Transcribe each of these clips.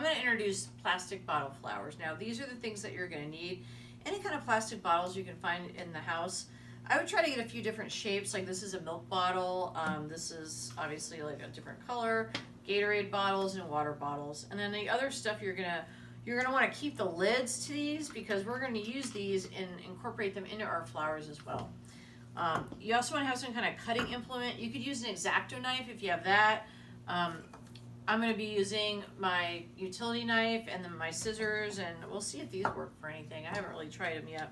going to introduce plastic bottle flowers. Now, these are the things that you're going to need. Any kind of plastic bottles you can find in the house. I would try to get a few different shapes. Like this is a milk bottle. This is obviously like a different color. Gatorade bottles and water bottles. And then the other stuff you're gonna want to keep the lids to these because we're going to use these and incorporate them into our flowers as well. You also want to have some kind of cutting implement. You could use an X-Acto knife if you have that. I'm going to be using my utility knife and then my scissors, and we'll see if these work for anything. I haven't really tried them yet.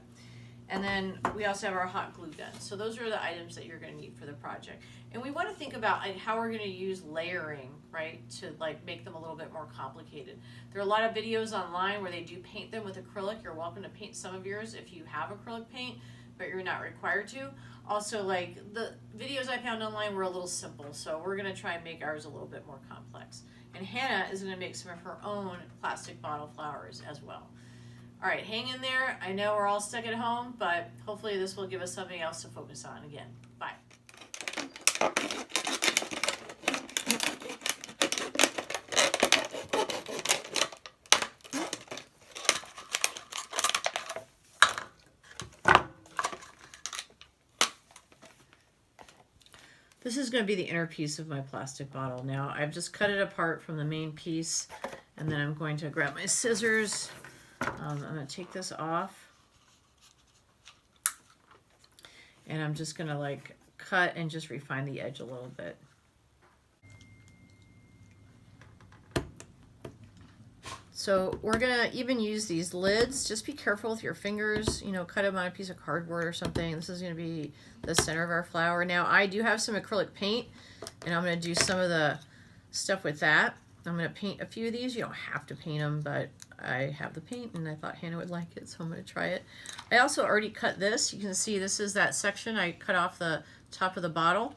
And then we also have our hot glue gun. So those are the items that you're going to need for the project. And we want to think about like how we're going to use layering, right, to like make them a little bit more complicated. There are a lot of videos online where they do paint them with acrylic. You're welcome to paint some of yours if you have acrylic paint, but you're not required to. Also, like the videos I found online were a little simple, so we're going to try and make ours a little bit more complex. And Hannah is going to make some of her own plastic bottle flowers as well. All right, hang in there. I know we're all stuck at home, but hopefully this will give us something else to focus on again. Bye. This is going to be the inner piece of my plastic bottle. Now, I've just cut it apart from the main piece, and then I'm going to grab my scissors. I'm going to take this off, and I'm just going to like cut and just refine the edge a little bit. So we're going to even use these lids. Just be careful with your fingers, you know, cut them on a piece of cardboard or something. This is going to be the center of our flower. Now I do have some acrylic paint, and I'm going to do some of the stuff with that. I'm going to paint a few of these. You don't have to paint them, but I have the paint and I thought Hannah would like it, so I'm going to try it. I also already cut this. You can see this is that section. I cut off the top of the bottle,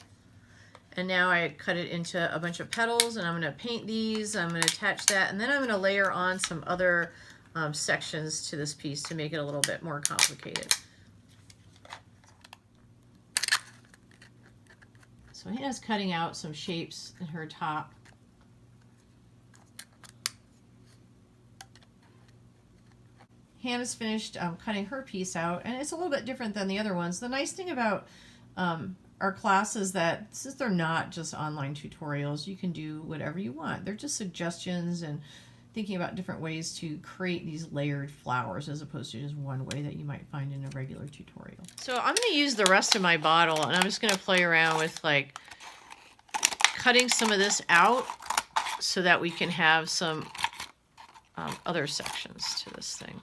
and now I cut it into a bunch of petals, and I'm going to paint these. I'm going to attach that, and then I'm going to layer on some other sections to this piece to make it a little bit more complicated. So Hannah's cutting out some shapes in her top. Hannah's finished cutting her piece out, and it's a little bit different than the other ones. The nice thing about our class is that since they're not just online tutorials, you can do whatever you want. They're just suggestions and thinking about different ways to create these layered flowers as opposed to just one way that you might find in a regular tutorial. So I'm going to use the rest of my bottle, and I'm just going to play around with like cutting some of this out so that we can have some other sections to this thing.